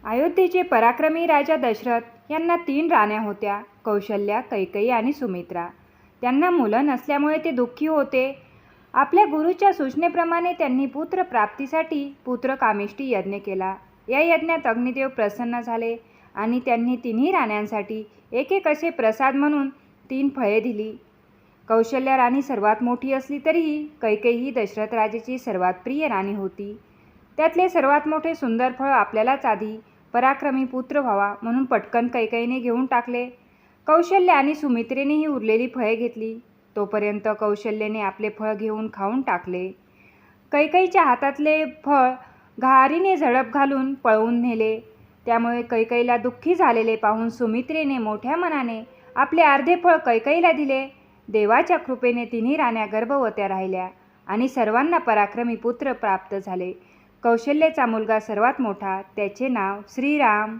अयोध्येचे पराक्रमी राजा दशरथ यांना 3 राण्या होत्या, कौशल्या, कैकेयी आणि सुमित्रा. त्यांना मुलं नसल्यामुळे ते दुःखी होते. आपल्या गुरुच्या सूचनेप्रमाणे त्यांनी पुत्र प्राप्तीसाठी पुत्रकामेष्टी यज्ञ केला. या यज्ञात अग्निदेव प्रसन्न झाले आणि त्यांनी 3ही राण्यांसाठी एक एक असे प्रसाद म्हणून 3 फळे दिली. कौशल्या राणी सर्वात मोठी असली तरीही कैकेयी ही दशरथ राजाची सर्वात प्रिय राणी होती. त्यातले सर्वात मोठे सुंदर फळ आपल्यालाच आधी पराक्रमी पुत्र व्हावा म्हणून पटकन कैकेयीने घेऊन टाकले. कौशल्या आणि सुमित्रेनेही उरलेली फळे घेतली. तोपर्यंत कौशल्याने आपले फळ घेऊन खाऊन टाकले. कैकेयीच्या हातातले फळ घारीने झडप घालून पळवून नेले. त्यामुळे कैकेयीला दुःखी झालेले पाहून सुमित्रेने मोठ्या मनाने आपले अर्धे फळ कैकेयीला दिले. देवाच्या कृपेने 3ही राण्या गर्भवत्या राहिल्या आणि सर्वांना पराक्रमी पुत्र प्राप्त झाले. कौशल्याचा मुलगा सर्वात मोठा, त्याचे नाव श्रीराम.